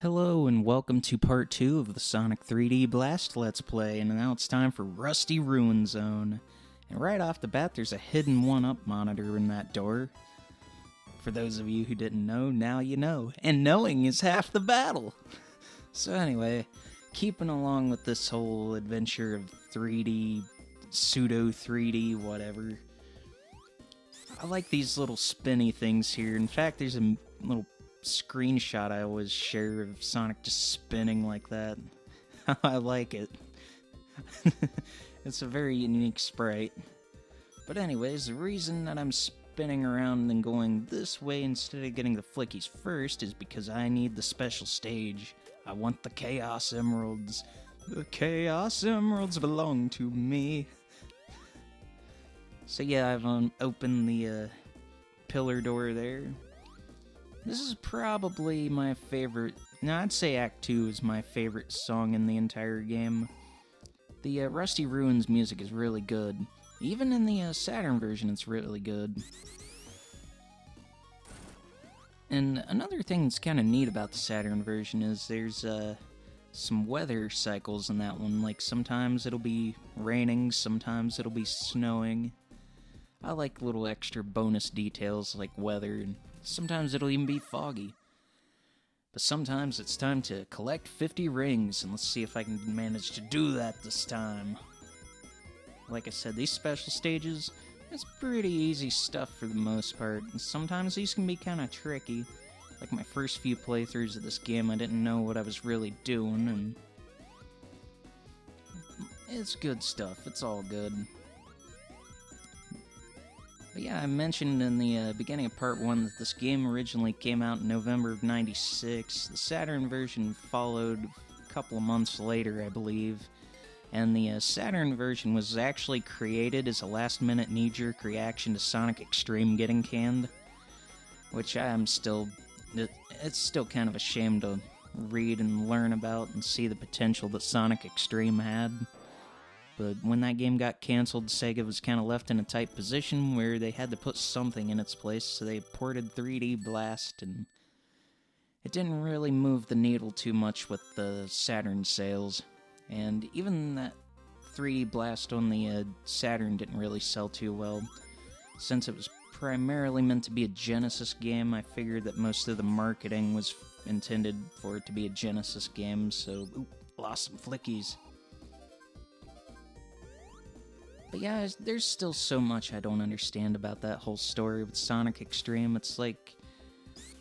Hello and welcome to part 2 of the Sonic 3D Blast Let's Play, and now it's time for Rusty Ruin Zone. And right off the bat, there's a hidden 1-up monitor in that door. For those of you who didn't know, now you know. And knowing is half the battle! So anyway, keeping along with this whole adventure of 3D, pseudo-3D, whatever. I like these little spinny things here. In fact, there's a little screenshot I always share of Sonic just spinning like that. I like it. It's a very unique sprite. But anyways, the reason that I'm spinning around and going this way instead of getting the flickies first is because I need the special stage. I want the Chaos Emeralds. The Chaos Emeralds belong to me. So yeah, I've opened the pillar door there. This is probably my favorite. No, I'd say Act 2 is my favorite song in the entire game. The Rusty Ruins music is really good. Even in the Saturn version, it's really good. And another thing that's kind of neat about the Saturn version is there's some weather cycles in that one. Like sometimes it'll be raining, sometimes it'll be snowing. I like little extra bonus details like weather, and sometimes it'll even be foggy. But sometimes it's time to collect 50 rings, and let's see if I can manage to do that this time. Like I said, these special stages, it's pretty easy stuff for the most part, and sometimes these can be kind of tricky. Like my first few playthroughs of this game, I didn't know what I was really doing, and it's good stuff, it's all good. But yeah, I mentioned in the beginning of part 1 that this game originally came out in November of '96. The Saturn version followed a couple of months later, I believe. And the Saturn version was actually created as a last-minute knee-jerk reaction to Sonic X-treme getting canned. Which I'm still... It's still kind of a shame to read and learn about and see the potential that Sonic X-treme had. But when that game got cancelled, Sega was kind of left in a tight position where they had to put something in its place, so they ported 3D Blast, and it didn't really move the needle too much with the Saturn sales. And even that 3D Blast on the Saturn didn't really sell too well. Since it was primarily meant to be a Genesis game, I figured that most of the marketing was intended for it to be a Genesis game, so lost some flickies. But yeah, there's still so much I don't understand about that whole story with Sonic X-treme. It's like,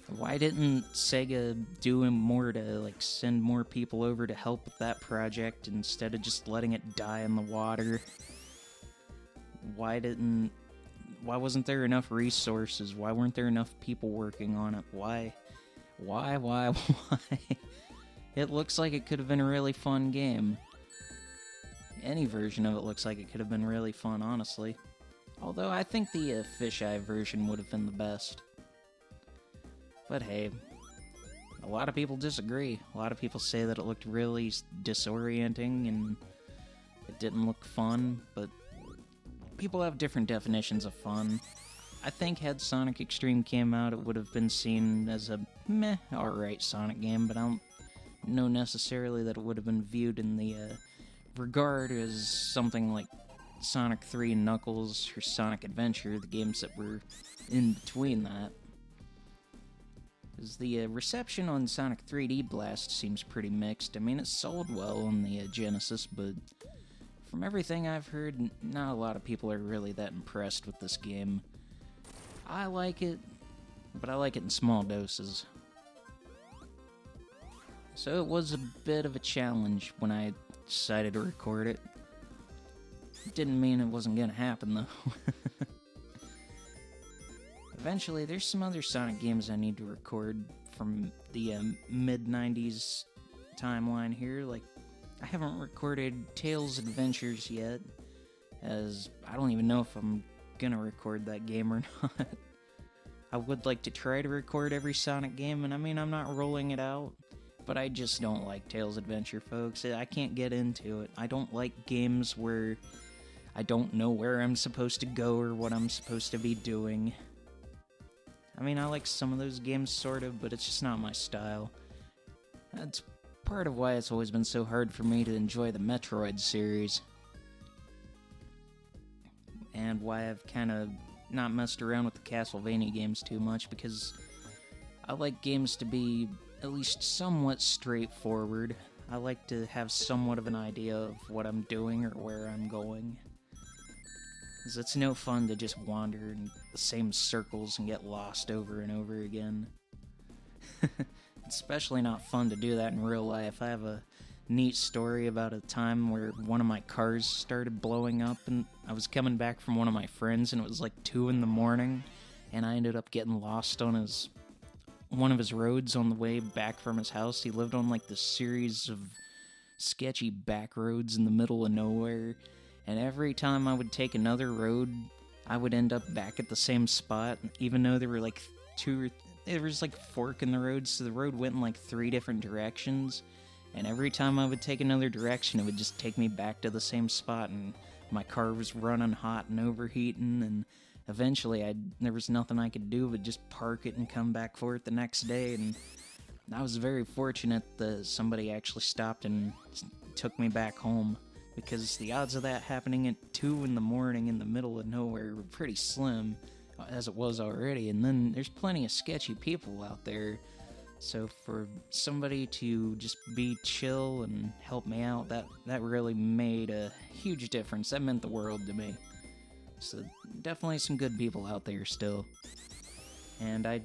why didn't Sega do more to like send more people over to help with that project instead of just letting it die in the water? Why wasn't there enough resources? Why weren't there enough people working on it? Why? It looks like it could have been a really fun game. Any version of it looks like it could have been really fun, honestly. Although I think the fisheye version would have been the best. But hey, a lot of people disagree. A lot of people say that it looked really disorienting and it didn't look fun, but people have different definitions of fun. I think had Sonic X-treme came out, it would have been seen as a meh, alright Sonic game, but I don't know necessarily that it would have been viewed in the regard as something like Sonic 3 and Knuckles or Sonic Adventure, the games that were in between that. Because the reception on Sonic 3D Blast seems pretty mixed. I mean, it sold well on the Genesis, but from everything I've heard, not a lot of people are really that impressed with this game. I like it, but I like it in small doses. So it was a bit of a challenge when I decided to record it. Didn't mean it wasn't gonna happen though. Eventually, there's some other Sonic games I need to record from the mid-90s timeline here. Like, I haven't recorded Tails Adventures yet, as I don't even know if I'm gonna record that game or not. I would like to try to record every Sonic game, and I mean, I'm not rolling it out. But I just don't like Tails Adventure, folks. I can't get into it. I don't like games where I don't know where I'm supposed to go or what I'm supposed to be doing. I mean, I like some of those games, sort of, but it's just not my style. That's part of why it's always been so hard for me to enjoy the Metroid series. And why I've kind of not messed around with the Castlevania games too much, because I like games to be at least somewhat straightforward. I like to have somewhat of an idea of what I'm doing or where I'm going. Because it's no fun to just wander in the same circles and get lost over and over again. It's especially not fun to do that in real life. I have a neat story about a time where one of my cars started blowing up, and I was coming back from one of my friends, and it was like 2 in the morning, and I ended up getting lost on one of his roads on the way back from his house. He lived on like this series of sketchy back roads in the middle of nowhere, and every time I would take another road, I would end up back at the same spot, even though there were like there was like a fork in the road, so the road went in like 3 different directions, and every time I would take another direction, it would just take me back to the same spot, and my car was running hot and overheating, and eventually there was nothing I could do but just park it and come back for it the next day. And I was very fortunate that somebody actually stopped and took me back home, because the odds of that happening at 2 in the morning in the middle of nowhere were pretty slim, as it was already. And then there's plenty of sketchy people out there, so for somebody to just be chill and help me out, that really made a huge difference. That meant the world to me. So definitely some good people out there still. And I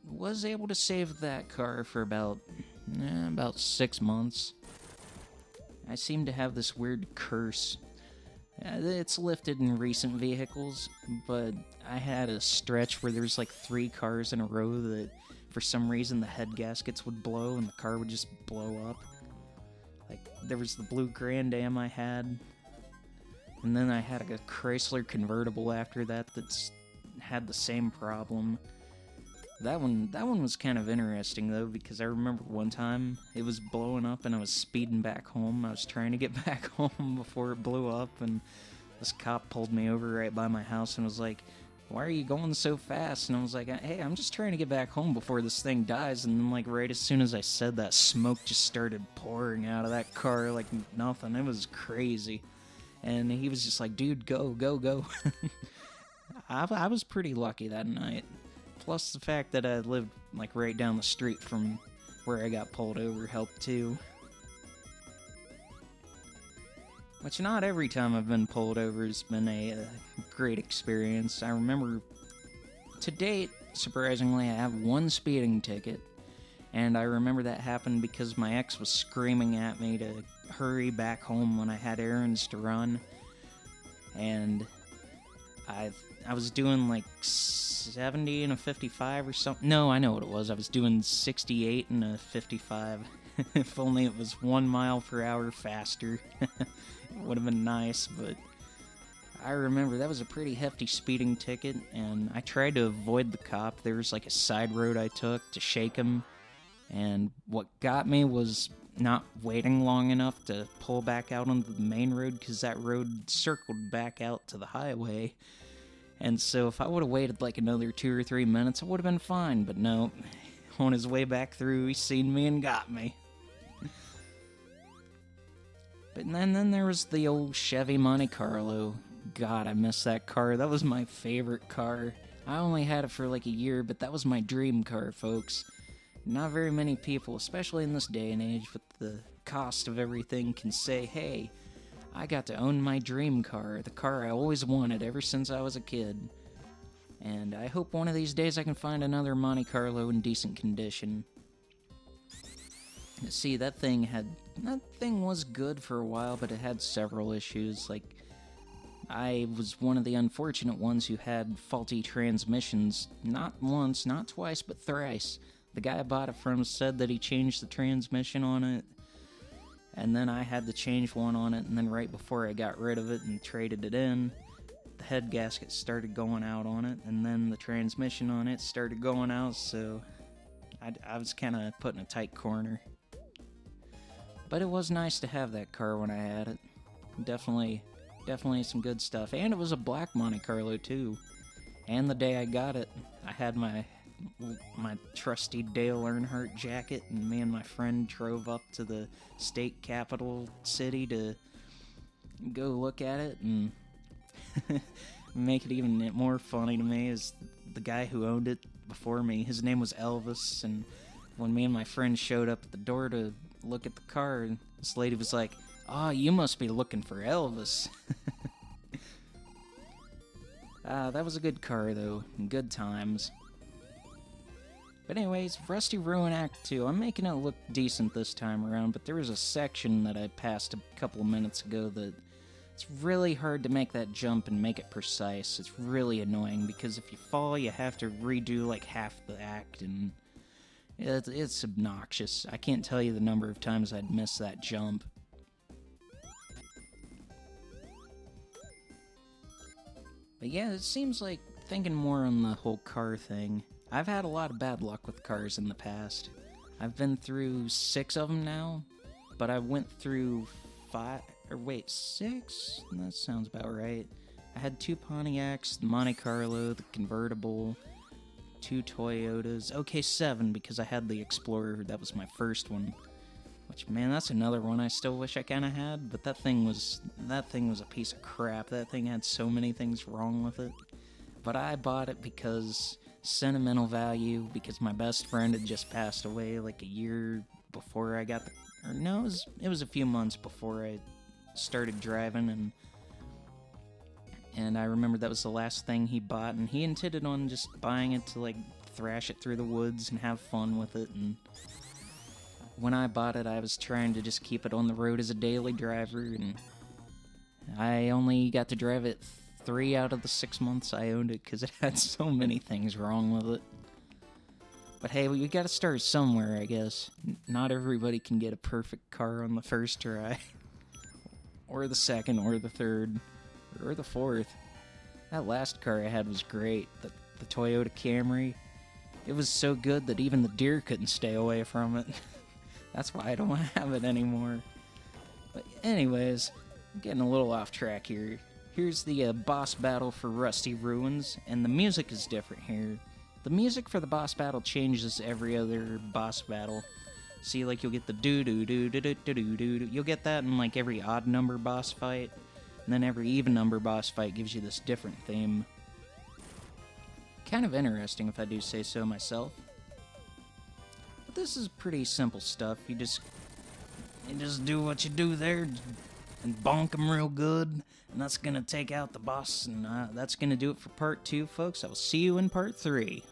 was able to save that car for about 6 months. I seem to have this weird curse. It's lifted in recent vehicles, but I had a stretch where there was like 3 cars in a row that for some reason the head gaskets would blow and the car would just blow up. Like, there was the blue Grand Am I had, and then I had a Chrysler convertible after that that's had the same problem. That one was kind of interesting though, because I remember one time it was blowing up and I was speeding back home. I was trying to get back home before it blew up, and this cop pulled me over right by my house and was like, "Why are you going so fast?" And I was like, "Hey, I'm just trying to get back home before this thing dies." And then, like, right as soon as I said that, smoke just started pouring out of that car like nothing. It was crazy. And he was just like, "Dude, go, go, go." I was pretty lucky that night. Plus the fact that I lived like right down the street from where I got pulled over helped too. Which not every time I've been pulled over has been a great experience. I remember to date, surprisingly, I have 1 speeding ticket. And I remember that happened because my ex was screaming at me to hurry back home when I had errands to run. And I was doing like 70 and a 55 or something. No, I know what it was. I was doing 68 and a 55. If only it was 1 mile per hour faster. It would have been nice, but I remember that was a pretty hefty speeding ticket, and I tried to avoid the cop. There was like a side road I took to shake him, and what got me was not waiting long enough to pull back out onto the main road, because that road circled back out to the highway. And so if I would have waited like another 2 or 3 minutes, I would have been fine. But no, on his way back through, he seen me and got me. But then there was the old Chevy Monte Carlo. God, I miss that car. That was my favorite car. I only had it for like a year, but that was my dream car, folks. Not very many people, especially in this day and age with the cost of everything, can say, "Hey, I got to own my dream car, the car I always wanted ever since I was a kid." And I hope one of these days I can find another Monte Carlo in decent condition. See, that thing was good for a while, but it had several issues. Like, I was one of the unfortunate ones who had faulty transmissions, not once, not twice, but thrice. The guy I bought it from said that he changed the transmission on it, and then I had to change one on it, and then right before I got rid of it and traded it in, the head gasket started going out on it, and then the transmission on it started going out, so I was kind of put in a tight corner. But it was nice to have that car when I had it. Definitely some good stuff. And it was a black Monte Carlo, too. And the day I got it, I had my my trusty Dale Earnhardt jacket, and me and my friend drove up to the state capital city to go look at it. And make it even more funny to me is the guy who owned it before me. His name was Elvis, and when me and my friend showed up at the door to look at the car, this lady was like, "Oh, you must be looking for Elvis." That was a good car, though. Good times. But anyways, Rusty Ruin Act 2. I'm making it look decent this time around, but there was a section that I passed a couple of minutes ago that it's really hard to make that jump and make it precise. It's really annoying, because if you fall, you have to redo like half the act, and it's obnoxious. I can't tell you the number of times I'd miss that jump. But yeah, it seems like, thinking more on the whole car thing, I've had a lot of bad luck with cars in the past. I've been through 6 of them now, but I went through 6? That sounds about right. I had 2 Pontiacs, the Monte Carlo, the convertible, 2 Toyotas, okay, 7 because I had the Explorer, that was my first one. Which, man, that's another one I still wish I kinda had, but that thing was a piece of crap. That thing had so many things wrong with it. But I bought it because sentimental value, because my best friend had just passed away like a year before I got it was a few months before I started driving, and I remember that was the last thing he bought, and he intended on just buying it to like thrash it through the woods and have fun with it. And when I bought it, I was trying to just keep it on the road as a daily driver, and I only got to drive it 3 out of the 6 months I owned it because it had so many things wrong with it. But hey, we gotta start somewhere, I guess. Not everybody can get a perfect car on the first try. Or the second, or the third, or the fourth. That last car I had was great, the Toyota Camry. It was so good that even the deer couldn't stay away from it. That's why I don't have it anymore. But anyways, I'm getting a little off track here. Here's the boss battle for Rusty Ruins, and the music is different here. The music for the boss battle changes every other boss battle. See, like, you'll get the do-do-do-do-do-do-do-do. You'll get that in, like, every odd number boss fight. And then every even number boss fight gives you this different theme. Kind of interesting, if I do say so myself. But this is pretty simple stuff. You just do what you do there and bonk them real good. And that's gonna take out the boss. And that's gonna do it for part 2, folks. I will see you in part 3.